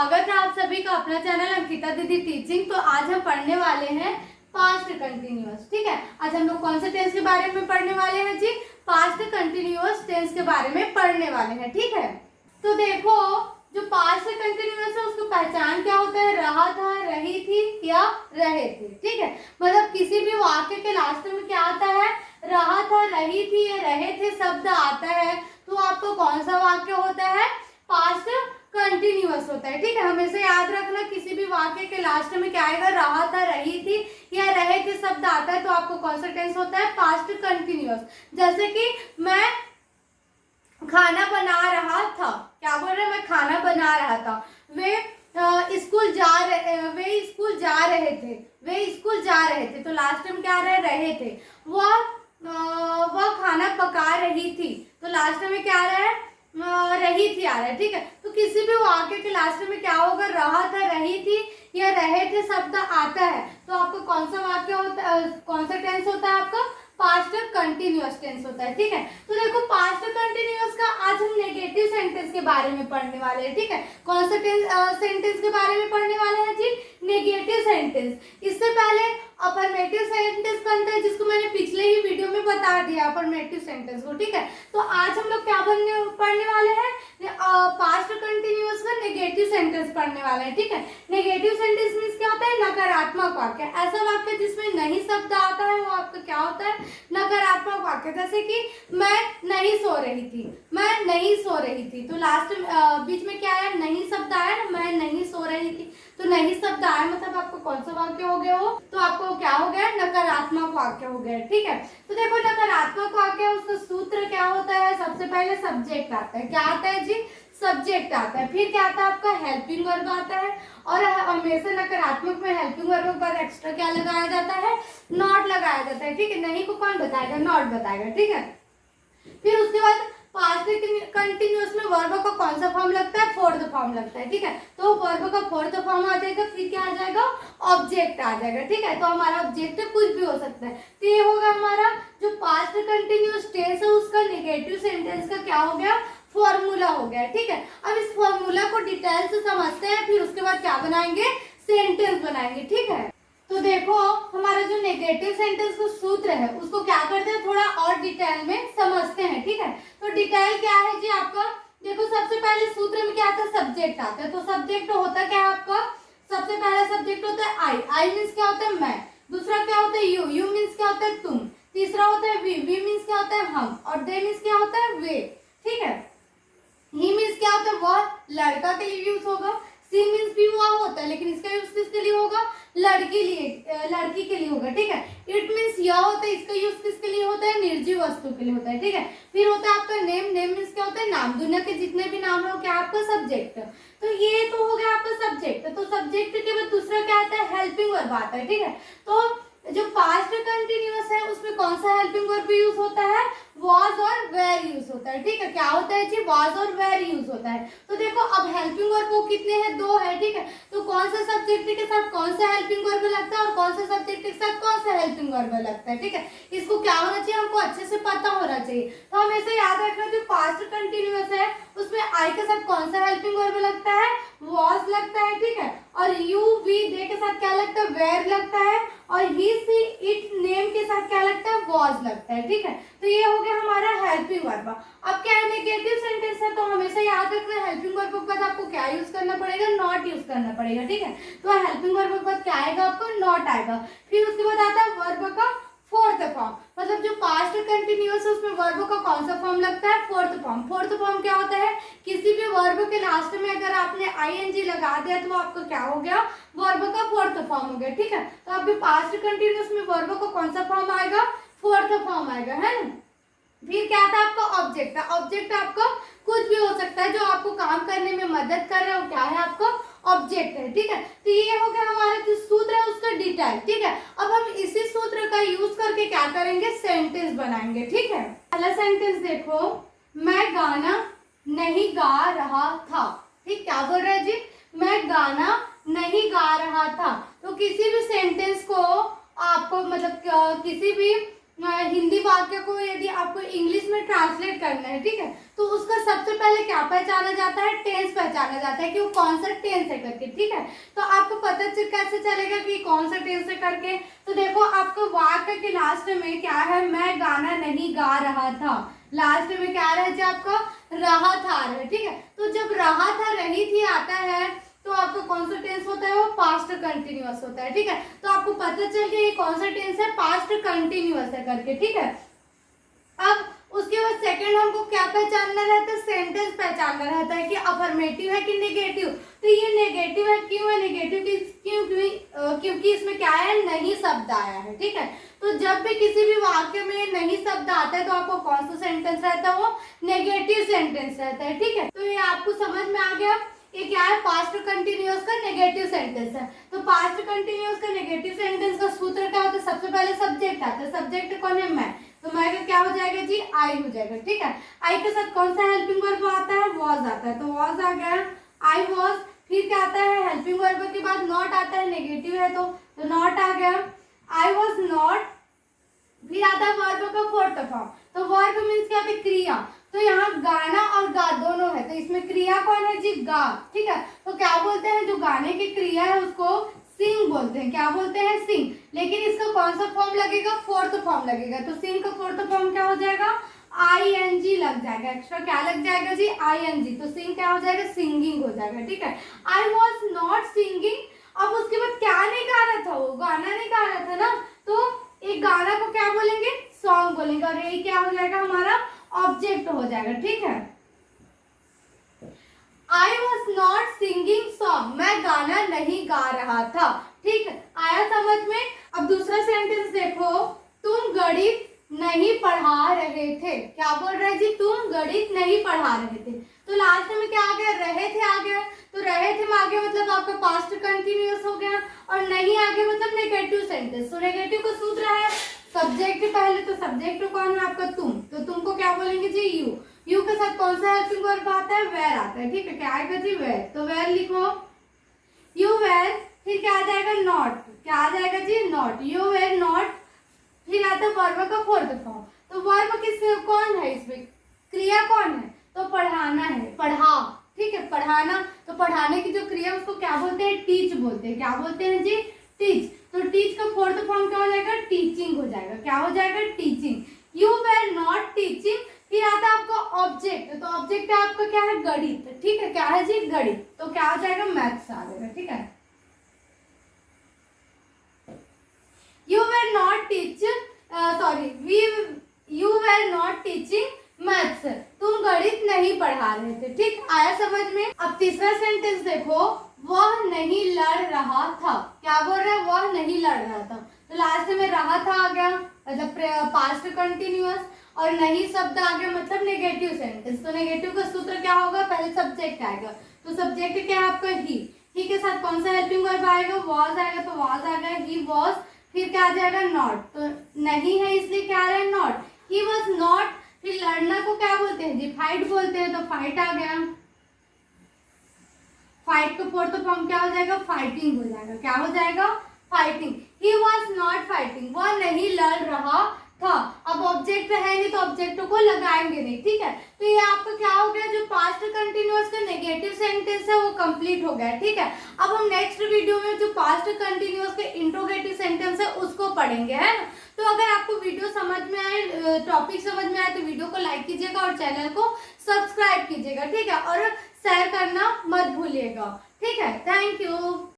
स्वागत है आप सभी का अपना चैनल अंकिता दीदी टीचिंग। तो आज हम पढ़ने वाले हैं पास्ट कंटिन्यूअस। ठीक है, आज हम लोग कौन से टेंस के बारे में पढ़ने वाले हैं जी? पास्ट कंटिन्यूअस टेंस के बारे में पढ़ने वाले हैं। ठीक है, तो देखो जो पास्ट कंटिन्यूअस है उसको पहचान क्या होता है? रहा था, रही थी या रहे थे। ठीक है, मतलब किसी भी वाक्य के लास्ट में क्या आता है? रहा था, रही थी या रहे थे शब्द आता है तो आपको कौन सा वाक्य होता है? पास्ट कंटिन्यूअस होता है। ठीक है, हमेशा याद रखना किसी भी वाक्य के लास्ट में क्या आएगा? रहा था, रही थी या रहे थे शब्द आता है तो आपको कौन सा टेंस होता है? Past continuous. जैसे कि मैं खाना बना रहा था, क्या बोल रहे? मैं खाना बना रहा था। वे स्कूल जा रहे थे तो लास्ट में क्या रहे थे। वह खाना पका रही थी तो लास्ट में क्या आ रहा है? रही थी आ रहा है। ठीक है, तो किसी भी वाक्य के लास्ट में क्या होगा? रहा था, रही थी या रहे थे शब्द आता है तो आपको कौन सा वाक्य होता है? कौन सा टेंस होता है आपका? पास्ट कंटिन्यूअस टेंस होता है। ठीक है, तो देखो पास्ट कंटिन्यूअस का आज हम नेगेटिव सेंटेंस के बारे में पढ़ने वाले हैं। ठीक है, कौन सा सेंटेंस के बारे में पढ़ने वाले हैं जी? Negative sentence. इससे पहले अफर्मेटिव सेंटेंस बनता है जिसको मैंने पिछले ही वीडियो में बता दिया अफर्मेटिव सेंटेंस को। ठीक है, तो आज हम लोग क्या पढ़ने वाले हैं? पास्ट कंटिन्यूअस का नेगेटिव सेंटेंस पढ़ने वाले हैं। ठीक है, नेगेटिव सेंटेंस मींस क्या होता है? नकारात्मक वाक्य। ऐसा वाक्य जिसमें नहीं शब्द आता है वो आपका क्या होता है? नकारात्मक वाक्य। जैसे कि मैं नहीं सो रही थी, मैं नहीं सो रही थी तो लास्ट बीच में क्या आया? नहीं शब्द आया ना, मैं नहीं सो रही थी तो नहीं शब्द आया मतलब आपको कौन सा वाक्य हो गया? वो तो आपको क्या हो गया? नकारात्मक वाक्य हो गया। ठीक है, तो देखो नकारात्मक वाक्य उसका सूत्र क्या होता है? सबसे पहले सब्जेक्ट आता है। क्या आता है जी? सब्जेक्ट आता है। फिर क्या आता है आपका? हेल्पिंग वर्ब आता है। और हमेशा नकारात्मक में हेल्पिंग वर्ब पर एक्स्ट्रा क्या लगाया जाता है? नॉट लगाया जाता है। ठीक है, नहीं को कौन बताएगा? नॉट बताएगा। ठीक है, फिर उसके बाद पास्ट कंटिन्यूअस में वर्ब का कौन सा फॉर्म लगता है? फोर्थ फॉर्म लगता है। ठीक है, तो वर्ब का फोर्थ फॉर्म आ जाएगा, फिर क्या आ जाएगा? ऑब्जेक्ट आ जाएगा। ठीक है, तो हमारा ऑब्जेक्ट कुछ भी हो सकता है। तो ये होगा हमारा जो पास्ट कंटिन्यूअस टेंस है उसका नेगेटिव सेंटेंस का क्या हो गया? फॉर्मूला हो गया। ठीक है, अब इस फॉर्मूला को डिटेल से समझते हैं, फिर उसके बाद क्या बनाएंगे? सेंटेंस बनाएंगे। ठीक है, तो देखो हमारा जो नेगेटिव सेंटेंस का सूत्र है उसको क्या करते हैं? थोड़ा और डिटेल में समझते हैं। ठीक है, तो डिटेल क्या है जी आपका? देखो सबसे पहले सूत्र में क्या आता है? सब्जेक्ट आता है। तो सब्जेक्ट होता क्या है आपका? सबसे पहला सब्जेक्ट होता है आई। आई मीन्स क्या होता है? मैं। दूसरा क्या होता है? यू। यू मीन्स क्या होता है? तुम। तीसरा होता है वी। वी मीन्स क्या होता है? हम। और दे मीन्स क्या होता है? वे। ठीक है, ही मीन्स क्या होता है? वह। लड़का के लिए यूज होगा। सी मीन्स भी वह होता है लेकिन इसका यूज किसके लिए होगा? लड़की के लिए होगा। ठीक है, इट मीन्स यह होता है, इसका यूज किसके लिए होता है? निर्जीव वस्तु के लिए होता है। ठीक है, फिर होता है आपका नेम। नेम मीन्स क्या होता है? नाम। दुनिया के जितने भी नाम है वो क्या आपका? सब्जेक्ट। तो ये तो हो गया आपका सब्जेक्ट। तो सब्जेक्ट के बाद दूसरा क्या आता है? हेल्पिंग वर्ब आता है। ठीक है, तो जो पास्ट कंटिन्यूअस है उसमें कौन सा हेल्पिंग वर्ब यूज होता है? was और were यूज होता है। ठीक है, क्या होता है जी? was और were यूज होता है। तो देखो अब हेल्पिंग वर्ब को कितने हैं? दो है। ठीक है, तो कौन सा सब्जेक्ट के साथ कौन सा हेल्पिंग वर्ब लगता है और कौन सा सब्जेक्ट के साथ कौन सा हेल्पिंग वर्ब लगता है? ठीक है, इसको क्या होना चाहिए? हमको अच्छे से पता होना चाहिए। तो हमेशा याद रखना जो पास्ट कंटिन्यूअस है उसमें आई के साथ कौन सा हेल्पिंग वर्ब लगता है? was लगता है। ठीक है, और यू वी दे के साथ क्या लगता है? were लगता है। और ही सी इट नेम के साथ क्या लगता है? was लगता है। ठीक है, तो ये हो गया हमारा हेल्पिंग वर्ब। अब क्या है? नेगेटिव सेंटेंस है तो हमेशा याद रखना हेल्पिंग वर्ब के बाद आपको क्या यूज करना पड़ेगा? नॉट यूज करना पड़ेगा। ठीक है, तो हेल्पिंग वर्ब के बाद क्या आएगा? आपको नॉट आएगा। फिर उसके बाद आता है वर्ब का फोर्थ फॉर्म। मतलब जो पास्ट कंटिन्यूअस है उसमें वर्ब का कौन सा फॉर्म लगता है? Fourth form. फोर्थ फॉर्म क्या होता है? किसी भी वर्ब के लास्ट में अगर आपने आईएनजी लगा दिया तो आपका क्या हो गया? वर्ब का फोर्थ फॉर्म हो गया। ठीक है, तो अभी पास्ट कंटिन्यूअस में वर्ब का कौन सा फॉर्म आएगा? फोर्थ फॉर्म आएगा, है ना। फिर क्या था आपका? ऑब्जेक्ट। ऑब्जेक्ट आपका कुछ भी हो सकता है जो आपको काम करने में मदद कर रहा है, क्या है आपका? ऑब्जेक्ट है। ठीक है, तो ये हो गया हमारा जो सूत्र है उसका डिटेल। ठीक है, अब हम इसी सूत्र का यूज करके क्या करेंगे? सेंटेंस बनाएंगे। ठीक है, पहला सेंटेंस देखो, मैं गाना नहीं गा रहा था। ठीक, क्या बोल रहा है जी? मैं गाना नहीं गा रहा था। तो किसी भी सेंटेंस को आपको मतलब किसी भी हिंदी वाक्य को यदि आपको इंग्लिश में ट्रांसलेट करना है, ठीक है, तो उसका सबसे पहले क्या पहचाना जाता है, टेंस पहचाना जाता है कि वो कौन सा टेंस है करके, ठीक है। तो आपको पता कैसे चलेगा कि कौन सा टेंस है करके, तो देखो आपको वाक्य के लास्ट में क्या है, मैं गाना नहीं गा रहा था, लास्ट में क्या रहा है जी आपका, रहा था आ रहा है, ठीक है। तो जब रहा था रही थी आता है तो आपका कौन सा टेंस होता है, वो पास्ट कंटिन्यूअस होता है, ठीक है। तो आपको पता चल गया ये कौन सा टेंस है, पास्ट कंटिन्यूअस है करके, ठीक है। अब उसके बाद सेकंड हमको क्या पहचानना रहता है, सेंटेंस पहचानना रहता है कि अफर्मेटिव है कि नेगेटिव। तो ये नेगेटिव है, क्यों है नेगेटिव, क्योंकि इसमें क्या है, नहीं शब्द आया है, ठीक है। तो जब भी किसी भी वाक्य में नहीं शब्द आता है तो आपको कौन सा सेंटेंस रहता है, वो नेगेटिव सेंटेंस रहता है, ठीक है। तो ये आपको समझ में आ गया, ये क्या है, पास्ट कंटिन्यूअस का नेगेटिव सेंटेंस है। तो पास्ट कंटिन्यूअस का नेगेटिव सेंटेंस का सूत्र क्या होता है, सबसे पहले सब्जेक्ट आता है, सब्जेक्ट कौन है, मैं, तो मैं का क्या हो जाएगा जी, आई हो जाएगा, ठीक है। आई के साथ कौन सा हेल्पिंग वर्ब आता है, वॉज आता है, तो वॉज आ गया, आई वॉज। फिर क्या आता है, हेल्पिंग वर्ब के बाद नॉट आता है, नेगेटिव है तो नॉट आ गया, आई वॉज नॉट। फिर आता है वर्ब का फोर्थ फॉर्म, तो वर्ब मीन्स क्या है, क्रिया। तो यहाँ गाना और गा दोनों है, तो इसमें क्रिया कौन है जी, गा, ठीक है। तो क्या बोलते हैं, जो गाने की क्रिया है उसको सिंग बोलते हैं, क्या बोलते हैं, सिंग। लेकिन इसका कौन सा फॉर्म लगेगा, फोर्थ फॉर्म लगेगा। तो सिंग का फोर्थ फॉर्म क्या हो जाएगा, ING लग जाएगा, एक्स्ट्रा क्या लग जाएगा जी, ING। तो सिंग क्या हो जाएगा, सिंगिंग हो जाएगा, ठीक है। I was not singing. अब उसके बाद क्या नहीं गा रहा था, वो गाना नहीं गा रहा था ना, तो एक गाना को क्या बोलेंगे, सॉन्ग बोलेंगे, और यही क्या हो जाएगा, हमारा ऑब्जेक्ट हो जाएगा, ठीक है। I was not singing song, मैं गाना नहीं गा रहा था, ठीक है, आया समझ में। अब दूसरा सेंटेंस देखो, तुम गणित नहीं पढ़ा रहे थे, क्या बोल रहे जी, तुम गणित नहीं पढ़ा रहे थे। तो लास्ट में क्या आ गया, रहे थे आ गया, तो रहे थे में आ गया मतलब आपका पास्ट कंटिन्यूअस हो गया, और नहीं आ गया मतलब नेगेटिव सेंटेंस। तो नेगेटिव का सूत्र है सब्जेक्ट पहले, तो सब्जेक्ट कौन है आपका, तुम, तो तुमको क्या बोलेंगे जी, यू। यू के साथ कौन सा हेल्पिंग वर्ब आता है, वेर आता है, ठीक है, क्या आएगा जी, वेर। तो वेर लिखो, यू वेर। फिर क्या आ जाएगा, नॉट, क्या आ जाएगा जी, नॉट, यू वेर नॉट। फिर आता है वर्ब का फोर्थ फॉर्म, तो वर्ब किस कौन है, इसमें क्रिया कौन है, तो पढ़ाना है, पढ़ा, ठीक है, पढ़ाना। तो पढ़ाने की जो क्रिया उसको क्या बोलते हैं, टीच बोलते हैं, क्या बोलते हैं जी, टीच। तो टीच का फोर्थ फॉर्म क्या हो जाएगा, टीचिंग हो जाएगा, क्या हो जाएगा, teaching. You were not teaching. फिर आता है आपका ऑब्जेक्ट, तो ऑब्जेक्ट आपका क्या है, गणित, ठीक है, क्या है जी, गणित। तो क्या हो जाएगा, मैथ्स आ जाएगा, ठीक है। You were not teach, you were not teaching maths, तुम गणित नहीं पढ़ा रहे थे, ठीक, आया समझ में। अब तीसरा सेंटेंस देखो, वह नहीं लड़ रहा था, क्या बोल रहा है, वह नहीं लड़ रहा था। तो लास्ट में रहा था आ गया, मतलब पास्ट कंटिन्यूअस, और नहीं शब्द आ गया मतलब नेगेटिव सेंटेंस। तो नेगेटिव का सूत्र क्या होगा, पहले सब्जेक्ट आएगा, तो सब्जेक्ट क्या है आपका, ही के साथ कौन सा हेल्पिंग वर्ब आएगा, वॉज आएगा, तो वॉज आ गया, ही वॉज। फिर क्या आ जाएगा, नॉट, तो नहीं है इसलिए क्या आ रहा है, नॉट, ही वॉज नॉट। फिर लड़ना को क्या बोलते हैं जी, फाइट बोलते हैं, तो फाइट आ गया। फाइट का फोर्थ फॉर्म क्या हो जाएगा, फाइटिंग हो जाएगा, क्या हो जाएगा, fighting. He was not fighting, वह नहीं लड़ रहा था। अब ऑब्जेक्ट है नहीं तो ऑब्जेक्ट को लगाएंगे नहीं, ठीक है। तो ये आपका क्या हो गया, जो पास्ट कंटिन्यूअस का नेगेटिव सेंटेंस है वो कंप्लीट हो गया, ठीक है। अब हम नेक्स्ट वीडियो में जो पास्ट कंटिन्यूअस के इंट्रोगेटिव सेंटेंस है उसको पढ़ेंगे, है ना। तो अगर आपको वीडियो समझ में आए, टॉपिक समझ में आए, तो वीडियो को लाइक कीजिएगा और चैनल को सब्सक्राइब कीजिएगा, ठीक है, और शेयर करना मत भूलिएगा, ठीक है। Thank you.